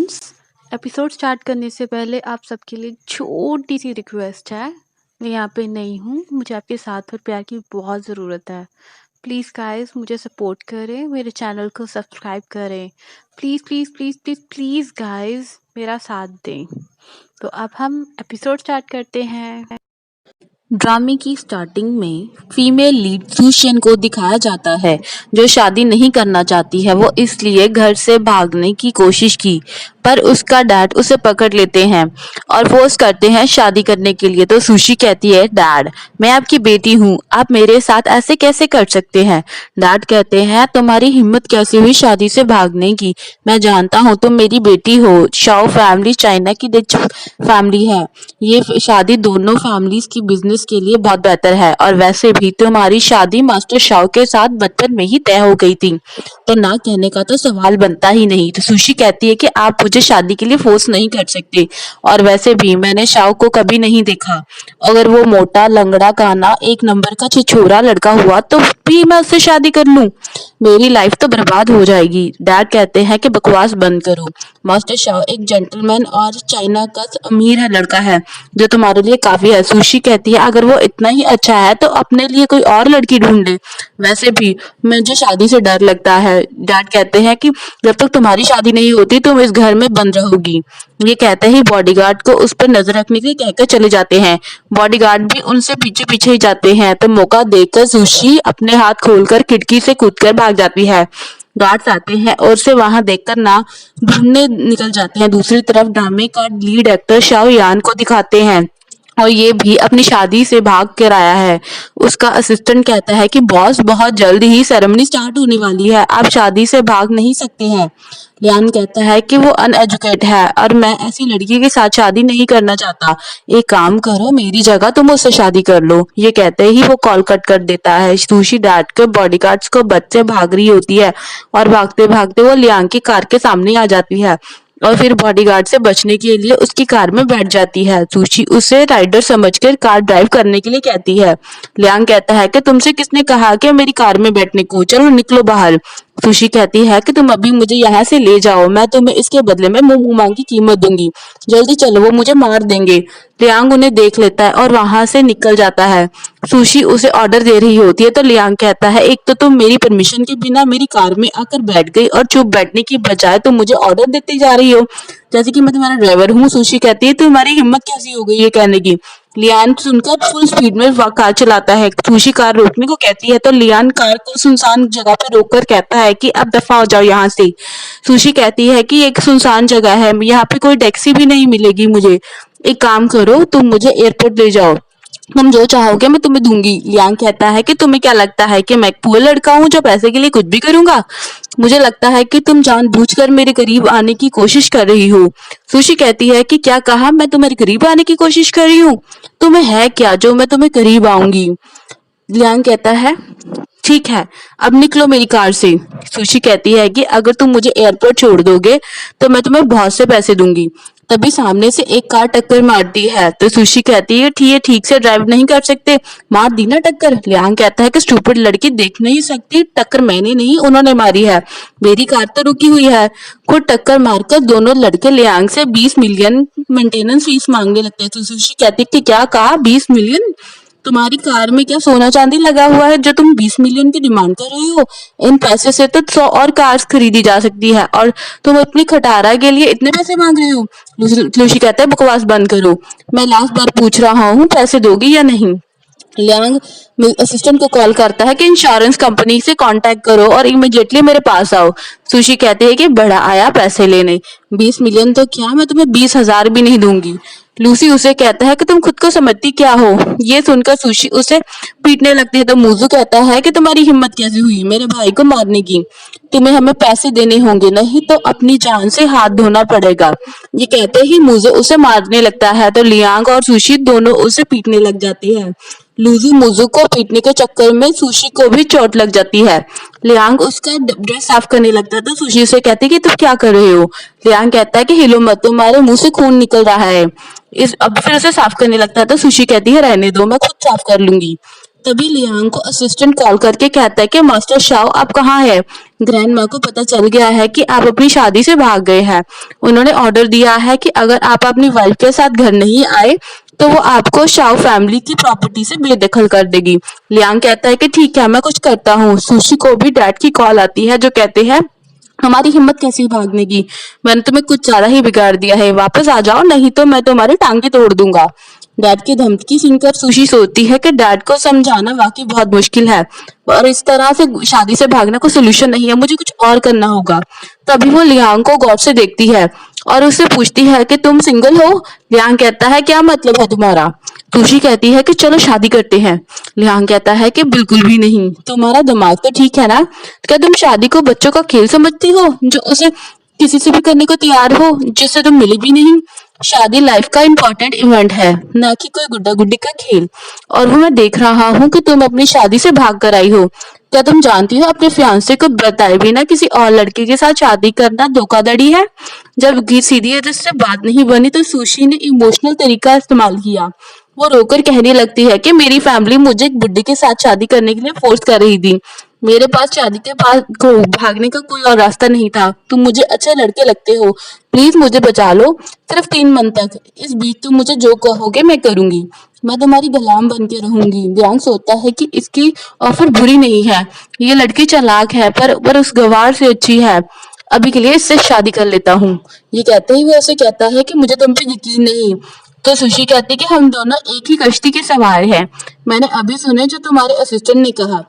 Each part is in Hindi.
फ्रेंड्स, एपिसोड स्टार्ट करने से पहले आप सबके लिए छोटी सी रिक्वेस्ट है। मैं यहाँ पे नई हूँ, मुझे आपके साथ और प्यार की बहुत ज़रूरत है। प्लीज़ गाइस मुझे सपोर्ट करें, मेरे चैनल को सब्सक्राइब करें। Please please please please please guys मेरा साथ दें। तो अब हम एपिसोड स्टार्ट करते हैं। ड्रामे की स्टार्टिंग में फीमेल लीड सुशियन को दिखाया जाता है जो शादी नहीं करना चाहती है। वो इसलिए घर से भागने की कोशिश की पर उसका डैड उसे पकड़ लेते हैं और फोर्स करते हैं शादी करने के लिए। तो सुशी कहती है, डैड मैं आपकी बेटी हूँ, आप मेरे साथ ऐसे कैसे कर सकते हैं। डैड कहते हैं, तुम्हारी हिम्मत कैसे हुई शादी से भागने की। मैं जानता हूँ तुम मेरी बेटी हो। शाओ फैमिली चाइना की रिच फैमिली है। ये शादी दोनों फैमिलीज की बिजनेस के लिए बहुत बेहतर है और वैसे भी तुम्हारी शादी मास्टर शाओ के साथ बचपन में ही तय हो गई थी, तो ना कहने का तो सवाल बनता ही नहीं। तो सुशी कहती है कि आप मुझे शादी के लिए फोर्स नहीं कर सकते और वैसे भी मैंने शाओ को कभी नहीं देखा। अगर वो मोटा लंगड़ा काना एक नंबर का छिछोरा लड़का हुआ तो भी मैं उससे शादी कर लूं, मेरी लाइफ तो बर्बाद हो जाएगी। डैड कहते हैं कि बकवास बंद करो, मास्टर शाओ एक जेंटलमैन और चाइना का अमीर है लड़का है जो तुम्हारे लिए काफी है। सुशी कहती है, अगर वो इतना ही अच्छा है तो अपने लिए कोई और लड़की ढूंढ ले, वैसे भी मुझे शादी से डर लगता है। डैड कहते हैं कि जब तक तुम्हारी शादी नहीं होती तुम इस घर में बंद रहोगी। ये कहते ही बॉडीगार्ड को उस पर नजर रखने के लिए कहकर चले जाते हैं। बॉडीगार्ड भी उनसे पीछे पीछे ही जाते हैं। तो मौका देखकर सुशी अपने हाथ खोलकर खिड़की से कूदकर भाग जाती है। गार्ड्स आते हैं और उसे वहां देखकर ना ढूंढने निकल जाते हैं। दूसरी तरफ ड्रामे का लीड एक्टर शाओ यान को दिखाते हैं और ये भी अपनी शादी से भाग कर आया है। उसका असिस्टेंट कहता है कि बॉस बहुत जल्द ही सेरेमनी स्टार्ट होने वाली है, आप शादी से भाग नहीं सकते हैं। लियान कहता है कि वो अनएजुकेट है और मैं ऐसी लड़की के साथ शादी नहीं करना चाहता। एक काम करो, मेरी जगह तुम उससे शादी कर लो। ये कहते ही वो कॉल कट कर देता है। सुशी डैड के बॉडीगार्ड्स को बच्चे भाग रही होती है और भागते भागते वो लियांग की कार के सामने आ जाती है और फिर बॉडीगार्ड से बचने के लिए उसकी कार में बैठ जाती है। सुशी उसे राइडर समझकर कार ड्राइव करने के लिए कहती है। लियांग कहता है कि तुमसे किसने कहा कि मेरी कार में बैठने को, चलो निकलो बाहर। सुशी कहती है कि तुम अभी मुझे यहाँ से ले जाओ, मैं तुम्हें इसके बदले में मुंह मांग की कीमत दूंगी, जल्दी चलो वो मुझे मार देंगे। लियांग उन्हें देख लेता है और वहां से निकल जाता है। सुशी उसे ऑर्डर दे रही होती है तो लियांग कहता है, एक तो तुम मेरी परमिशन के बिना मेरी कार में आकर बैठ गई और चुप बैठने की बजाय तुम मुझे ऑर्डर देते जा रही हो जैसे कि मैं तुम्हारा ड्राइवर हूँ। सुशी कहती है, तुम्हारी हिम्मत कैसी हो गई ये कहने की। लियान सुनकर फुल स्पीड में कार चलाता है। सुशी कार रोकने को कहती है तो लियान कार को सुनसान जगह पर रोककर कहता है कि अब दफा हो जाओ यहाँ से। सुशी कहती है कि एक सुनसान जगह है, यहाँ पे कोई टैक्सी भी नहीं मिलेगी मुझे, एक काम करो तुम मुझे एयरपोर्ट ले जाओ, तुम जो चाहोगे मैं तुम्हें दूंगी। लियांग कहता है कि तुम्हें क्या लगता है कि मैं एक पुअर लड़का हूँ जो पैसे के लिए कुछ भी करूंगा। मुझे लगता है कि तुम जानबूझकर मेरे करीब आने की कोशिश कर रही हो। सुशी कहती है कि क्या कहा, मैं तुम्हारे करीब आने की कोशिश कर रही हूँ, तुम्हें है क्या जो मैं तुम्हें करीब आऊंगी। लियांग कहता है, ठीक है अब निकलो मेरी कार से। सुशी कहती है कि अगर तुम मुझे एयरपोर्ट छोड़ दोगे तो मैं तुम्हें बहुत से पैसे दूंगी। तभी सामने से एक कार टक्कर मारती है तो सुशी कहती है, ठीक से ड्राइव नहीं कर सकते, मार दी ना टक्कर। लियांग कहता है कि स्टूपिड लड़की, देख नहीं सकती, टक्कर मैंने नहीं उन्होंने मारी है, मेरी कार तो रुकी हुई है। खुद टक्कर मारकर दोनों लड़के लियांग से 20 मिलियन मेंटेनेंस फीस मांगने लगते हैं। तो सुशी कहती है कि क्या कहा, 20 मिलियन, तुम्हारी कार में क्या सोना चांदी लगा हुआ है जो तुम 20 मिलियन की डिमांड कर रहे हो। इन पैसे से तो 100 और कार्स खरीदी जा सकती है और तुम अपनी खटारा के लिए इतने पैसे मांग रहे हो। लूशी कहता है, बकवास बंद करो, मैं लास्ट बार पूछ रहा हूँ पैसे दोगी या नहीं। लियांग असिस्टेंट को कॉल करता है कि इंश्योरेंस कंपनी से कांटेक्ट करो और इमीडिएटली मेरे पास आओ। सुशी कहते हैं कि बड़ा आया पैसे लेने, 20 मिलियन तो क्या, मैं तुम्हें 20,000 भी नहीं दूंगी। लूसी उसे कहता है कि तुम खुद को समझती क्या हो। ये सुनकर सुशी उसे पीटने लगती है तो मुजू कहता है कि तुम्हारी हिम्मत कैसे हुई मेरे भाई को मारने की, तुम्हें हमें पैसे देने होंगे नहीं तो अपनी जान से हाथ धोना पड़ेगा। ये कहते ही मुजू उसे मारने लगता है तो लियांग और सुशी दोनों उसे पीटने लग जाती है। लूजू मुजू को पीटने के चक्कर में सुशी को भी चोट लग जाती है। लियांग उसका ड्रेस साफ करने लगता है तो सुशी उसे कहती है कि तुम क्या कर रहे हो। लियांग कहता है कि हिलो मत, तुम्हारे मुंह से खून निकल रहा है। इस अब फिर उसे साफ करने लगता है तो सुशी कहती है, रहने दो मैं खुद साफ कर लूंगी। तभी लियांग को असिस्टेंट कॉल करके कहता है कि मास्टर शाओ आप कहाँ हैं? ग्रैंड माँ को पता चल गया है कि आप अपनी शादी से भाग गए हैं। उन्होंने ऑर्डर दिया है कि अगर आप अपनी वाइफ के साथ घर नहीं आए तो वो आपको शाओ फैमिली की प्रॉपर्टी से बेदखल कर देगी। लियांग कहता है कि ठीक है मैं कुछ करता हूँ। सुशी को भी डैड की कॉल आती है जो कहते हैं हमारी हिम्मत कैसी भागने की, मैंने तुम्हें कुछ ज्यादा ही बिगाड़ दिया है, वापस आ जाओ नहीं तो मैं तुम्हारी टांगे तोड़ दूंगा। डैड की धमकी सुनकर सुशी सोचती है कि डैड को समझाना वाकई बहुत मुश्किल है और इस तरह से शादी से भागना कोई सोल्यूशन नहीं है, मुझे कुछ और करना होगा। तभी वो लियांग को गौर से देखती है और उससे पूछती है कि तुम सिंगल हो? लियांग कहता है क्या मतलब है तुम्हारा? सुशी कहती है कि चलो शादी करते हैं। लियांग कहता है कि बिल्कुल भी नहीं, तुम्हारा दिमाग तो ठीक है ना? क्या तुम शादी को बच्चों का खेल समझती हो जो उसे किसी से भी करने को तैयार हो जिससे तुम मिली भी नहीं? शादी लाइफ का इम्पोर्टेंट इवेंट है, ना कि कोई गुड्डा गुड्डी का खेल। और वो मैं देख रहा हूँ कि तुम अपनी शादी से भाग कर आई हो। क्या तुम जानती हो अपने फियांसे को बताए बिना किसी और लड़के के साथ शादी करना धोखाधड़ी है? जब सीधी वजह से बात नहीं बनी तो सुशी ने इमोशनल तरीका इस्तेमाल किया। वो रोकर कहने लगती है कि मेरी फैमिली मुझे एक बुड्ढे के साथ शादी करने के लिए फोर्स कर रही थी। मेरे पास शादी के पास को भागने का कोई और रास्ता नहीं था। तुम मुझे अच्छे लड़के लगते हो, प्लीज मुझे बचा लो, सिर्फ 3 मंथ तक। इस बीच तुम मुझे जो कहोगे मैं करूंगी, मैं तुम्हारी गुलाम बन के रहूंगी। ध्यान सोचता है कि इसकी ऑफर बुरी नहीं है, ये लड़की चालाक है पर उस गवार से अच्छी है। अभी के लिए इससे शादी कर लेता हूँ। ये कहते ही वो उसे कहता है कि मुझे तुम पे यकीन नहीं। तो सुशी कहती कि हम दोनों एक ही कश्ती के सवार हैं। मैंने अभी सुने जो तुम्हारे असिस्टेंट ने कहा,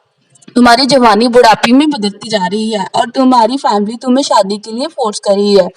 तुम्हारी जवानी बुढ़ापी में बदलती जा रही है और तुम्हारी फैमिली तुम्हें शादी के लिए फोर्स कर रही है,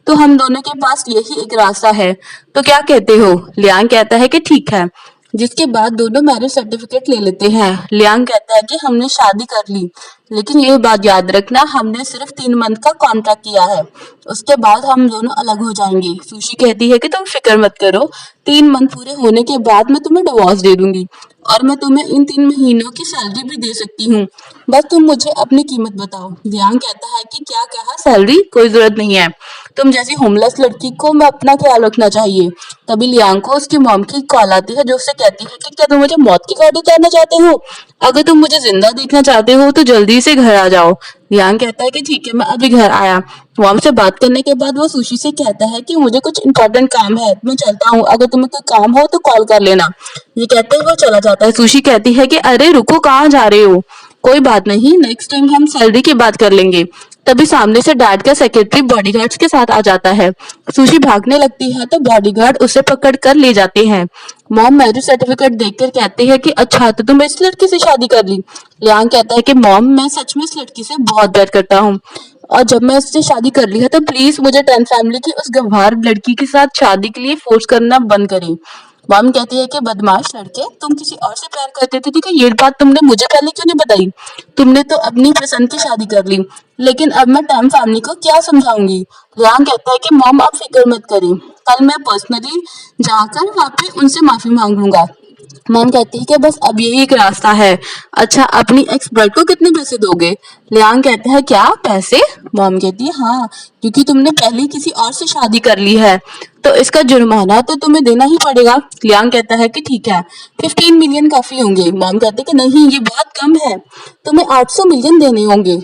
तो हम दोनों के पास यही एक रास्ता है, तो क्या कहते हो? लियांग कहता है कि ठीक है, जिसके बाद दोनों मैरिज सर्टिफिकेट ले लेते हैं। लियांग कहता है कि हमने शादी कर ली, लेकिन ये बात याद रखना हमने सिर्फ 3 मंथ का कॉन्ट्रैक्ट किया है, उसके बाद हम दोनों अलग हो जाएंगे। सुशी कहती है कि तुम फिक्र मत करो, 3 मंथ पूरे होने के बाद मैं तुम्हें डिवोर्स दे दूंगी और मैं तुम्हें इन 3 महीनों की सैलरी भी दे सकती हूँ, बस तुम मुझे अपनी कीमत बताओ। लियांग कहता है कि क्या कहा? सैलरी? कोई जरूरत नहीं है, तुम जैसी होमलेस लड़की को मैं अपना ख्याल रखना चाहिए। तभी लियांग को उसकी मॉम की कॉल आती है जो उससे कहती है कि क्या तुम मुझे मौत की घाटी उतारना चाहते हो? अगर तुम मुझे जिंदा देखना चाहते हो तो जल्दी से घर आ जाओ। लियांग कहता है कि ठीक है मैं अभी घर आया। मॉम से बात करने के बाद वो सुशी से कहता है कि मुझे कुछ इंपॉर्टेंट काम है, मैं चलता हूँ, अगर तुम्हें कोई काम हो तो कॉल कर लेना। ये कहते ही वो चला जाता है। सुशी कहती है कि अरे रुको, कहाँ जा रहे हो? कोई बात नहीं, नेक्स्ट टाइम हम सैलरी की बात कर लेंगे। तभी सामने से डैड का सेक्रेटरी बॉडीगार्ड्स के साथ आ जाता है। सुशी भागने लगती है तो बॉडीगार्ड उसे पकड़ कर ले जाते हैं। मॉम मैरिज सर्टिफिकेट देखकर कहती है कि अच्छा तो तुम इस लड़की से शादी कर ली। लियांग कहता है कि मॉम मैं सच में इस लड़की से बहुत प्यार करता हूँ और जब मैं उससे शादी कर ली है तो प्लीज मुझे टेन फैमिली की उस गंवार लड़की के साथ शादी के लिए फोर्स करना बंद करें। मॉम कहती है कि बदमाश लड़के, तुम किसी और से प्यार करते थे तो ये बात तुमने मुझे पहले क्यों नहीं बताई? तुमने तो अपनी पसंद की शादी कर ली, लेकिन अब मैं टैम फैमिली को क्या समझाऊंगी? रियान कहता है कि मॉम आप फिक्र मत करें, कल मैं पर्सनली जाकर वहाँ पे उनसे माफी मांग लूंगा। मॉम कहती है कि बस अब यही एक रास्ता है। अच्छा अपनी एक्स ब्राइड को कितने पैसे दोगे? लियांग कहता है क्या पैसे? मॉम कहती है हाँ, क्योंकि तुमने पहले ही किसी और से शादी कर ली है तो इसका जुर्माना तो तुम्हें देना ही पड़ेगा। लियांग कहता है कि ठीक है, 15 मिलियन काफी होंगे। मॉम कहते कि नहीं ये बहुत कम है, तुम्हें 800 मिलियन देने होंगे।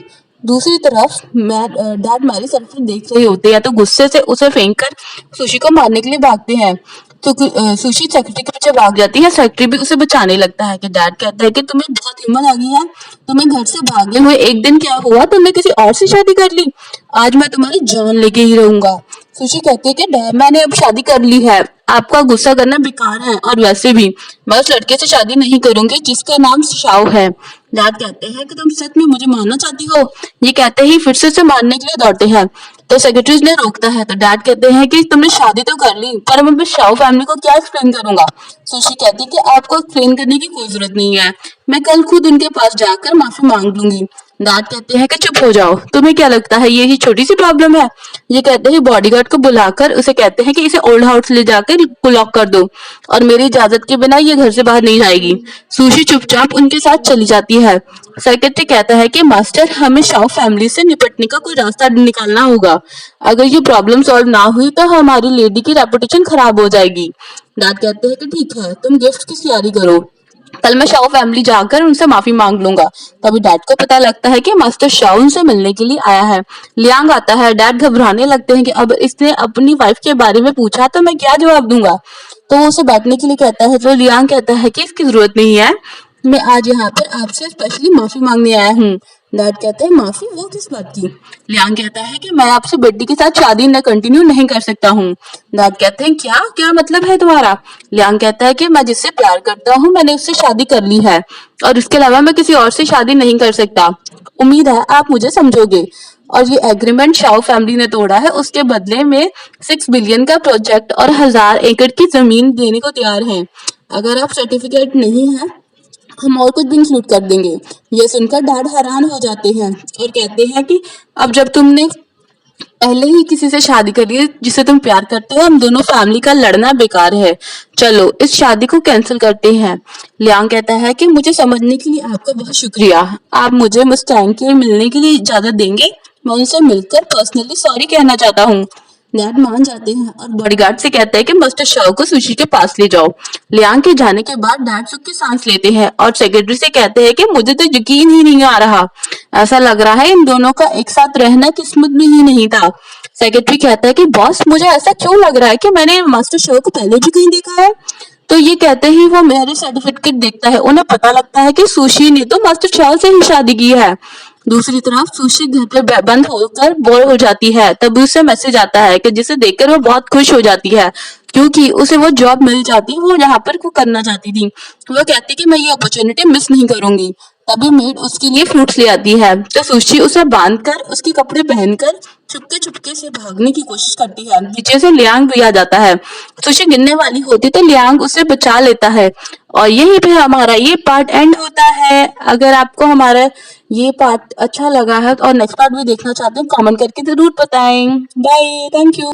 दूसरी तरफ डैड मैरी सर्फिस देख रहे होते हैं तो गुस्से से उसे फेंक कर सुशी को मारने के लिए भागते हैं। तो सुशी सेक्रेटरी के पीछे भाग जाती है। सेक्रेटरी भी उसे बचाने लगता है कि डैड कहता है कि तुम्हें बहुत हिम्मत आ गई है, तुम्हें घर से भागे हुए एक दिन क्या हुआ, तुमने किसी और से शादी कर ली, आज मैं तुम्हारी जान लेके ही रहूंगा। सुशी कहती है कि डैड मैंने अब शादी कर ली है, आपका गुस्सा करना बेकार है और वैसे भी मैं उस लड़के से शादी नहीं करूंगी जिसका नाम शाओ है। डैड कहते हैं कि तुम सच में मुझे मारना चाहती हो? ये कहते ही फिर से उसे मारने के लिए दौड़ते हैं तो सेक्रेटरी ने रोकता है तो डैड कहते हैं कि तुमने शादी तो कर ली पर मैं अपने शाओ फैमिली को क्या एक्सप्लेन करूंगा? सुशी कहती है कि आपको एक्सप्लेन करने की कोई जरूरत नहीं है, मैं कल खुद उनके पास जाकर माफी मांग लूंगी। डैड कहते हैं कि चुप हो जाओ, तुम्हें क्या लगता है ये ही छोटी सी प्रॉब्लम है? ये कहते ही बॉडीगार्ड को बुलाकर उसे कहते हैं कि इसे ओल्ड हाउस ले जाकर लॉक कर दो और मेरी इजाजत के बिना ये घर से बाहर नहीं जाएगी। सुशी चुपचाप उनके साथ चली जाती है। सेक्रेटरी कहता है कि मास्टर हमें शाओ फैमिली से निपटने का कोई रास्ता निकालना होगा, अगर ये प्रॉब्लम सॉल्व ना हुई तो हमारी लेडी की रेपुटेशन खराब हो जाएगी। डैड कहते हैं कि ठीक है, तुम गिफ्ट की तैयारी करो, कल मैं शाओ फैमिली जाकर उनसे माफी मांग लूंगा। तभी डैड को पता लगता है कि मास्टर शाओ उनसे मिलने के लिए आया है। लियांग आता है, डैड घबराने लगते हैं कि अब इसने अपनी वाइफ के बारे में पूछा तो मैं क्या जवाब दूंगा। तो वो उसे बैठने के लिए कहता है, तो लियांग कहता है कि इसकी जरूरत नहीं है, मैं आज यहाँ पर आपसे स्पेशली माफी मांगने आया हूँ। डैड कहते हैं, माफी? वो किस बात की? लियांग कहता है कि मैं आपसे बेटी के साथ शादी न कंटिन्यू नहीं कर सकता हूँ। डैड कहते हैं, क्या क्या मतलब है तुम्हारा? लियांग कहता है कि मैं जिससे प्यार करता हूँ मैंने उससे शादी कर ली है और इसके अलावा मैं किसी और से शादी नहीं कर सकता। उम्मीद है आप मुझे समझोगे। और ये एग्रीमेंट शाओ फैमिली ने तोड़ा है, उसके बदले में 6 बिलियन का प्रोजेक्ट और 1000 एकड़ की जमीन देने को तैयार हैं। अगर आप सर्टिफिकेट नहीं है हम और कुछ भी इंक्लूड कर देंगे। ये सुनकर डैड हैरान हो जाते हैं और कहते हैं कि अब जब तुमने पहले ही किसी से शादी करी है जिसे तुम प्यार करते हो, हम दोनों फैमिली का लड़ना बेकार है। चलो इस शादी को कैंसिल करते हैं। लियांग कहता है कि मुझे समझने के लिए आपका बहुत शुक्रिया। आप मुझे मुस्टैंग के मिलने के लिए इजाजत देंगे? मैं उनसे मिलकर पर्सनली सॉरी कहना चाहता हूँ। डैड मान जाते हैं और बॉडीगार्ड से कहते हैं कि मिस्टर शाओ को सुशी के पास ले जाओ। लियांग के जाने के बाद डैड सुख की सांस लेते हैं और सेक्रेटरी से कहते हैं कि मुझे तो यकीन ही नहीं आ रहा, ऐसा लग रहा है इन दोनों का एक साथ रहना किस्मत में ही नहीं था। सेक्रेटरी कहता है कि बॉस मुझे ऐसा क्यों लग रहा है कि मैंने मास्टर शो को पहले भी कहीं देखा है। तो ये कहते ही वो मैरिज सर्टिफिकेट देखता है, उन्हें पता लगता है कि सुशी ने तो मास्टर शॉ से ही शादी की है। दूसरी तरफ सुशी घर पे बंद होकर बोर हो जाती है, तभी उसे मैसेज आता है कि जिसे देखकर वो बहुत खुश हो जाती है क्योंकि उसे वो जॉब मिल जाती वो जहाँ पर वो करना चाहती थी। वो कहती कि मैं ये अपॉर्चुनिटी मिस नहीं करूंगी। तभी मेड उसके लिए फ्रूट्स ले आती है, तो सुशी उसे बांधकर उसके कपड़े पहनकर चुपके चुपके से भागने की कोशिश करती है। पीछे से लियांग भी आ जाता है। सुशी गिरने वाली होती तो लियांग उसे बचा लेता है और यहीं पे हमारा ये पार्ट एंड होता है। अगर आपको हमारा ये पार्ट अच्छा लगा है और नेक्स्ट पार्ट भी देखना चाहते हैं कमेंट करके जरूर बताएं। Bye, thank you.